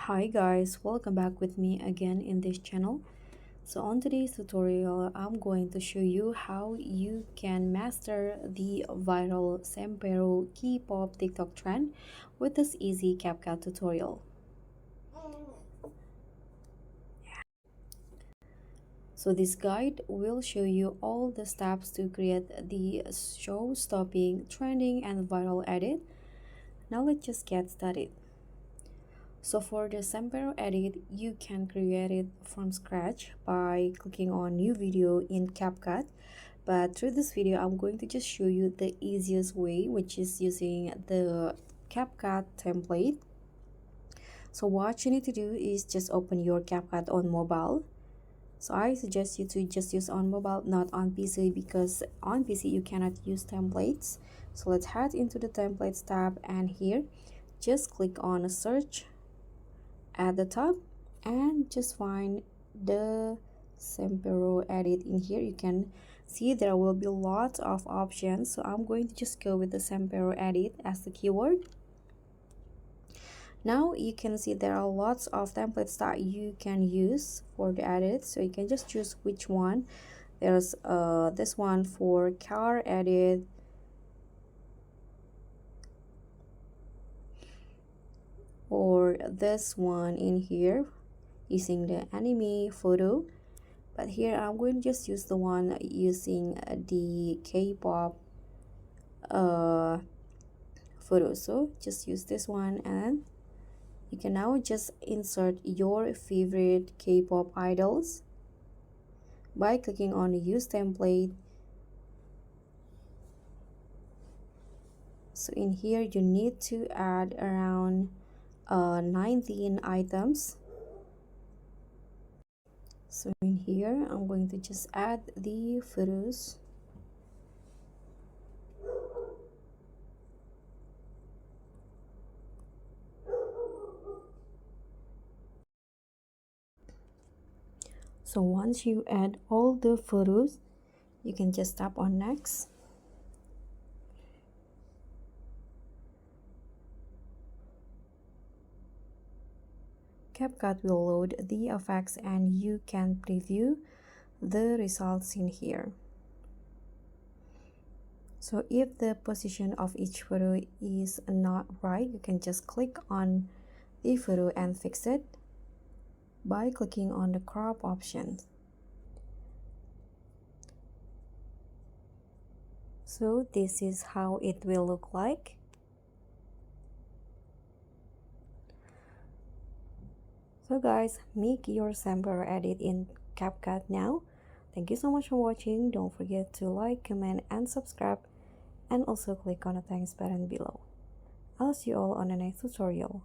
Hi guys, welcome back with me again in this channel. So on today's tutorial, I'm going to show you how you can master the viral Sempero K-pop TikTok trend with this easy CapCut tutorial. So this guide will show you all the steps to create the show-stopping, trending, and viral edit. Now let's just get started. So for the Sempero edit, you can create it from scratch by clicking on new video in CapCut. But through this video, I'm going to just show you the easiest way, which is using the CapCut template. So what you need to do is just open your CapCut on mobile. So I suggest you to just use on mobile, not on PC, because on PC you cannot use templates. So let's head into the templates tab, and here just click on search at the top and just find the Sempero edit. In here you can see there will be lots of options, so I'm going to just go with the Sempero edit as the keyword. Now you can see there are lots of templates that you can use for the edit, so you can just choose which one. There's this one for car edit, or this one in here using the anime photo, but here I'm going to just use the one using the K-pop photo. So just use this one, and you can now just insert your favorite K-pop idols by clicking on the use template. So in here you need to add around 19 items. So in here I'm going to just add the photos. So once you add all the photos, you can just tap on next. CapCut will load the effects and you can preview the results in here. So if the position of each photo is not right, you can just click on the photo and fix it by clicking on the crop option. So this is how it will look like. So guys, make your Sempero edit in CapCut now. Thank you so much for watching. Don't forget to like, comment, and subscribe, and also click on the thanks button below. I'll see you all on the next tutorial.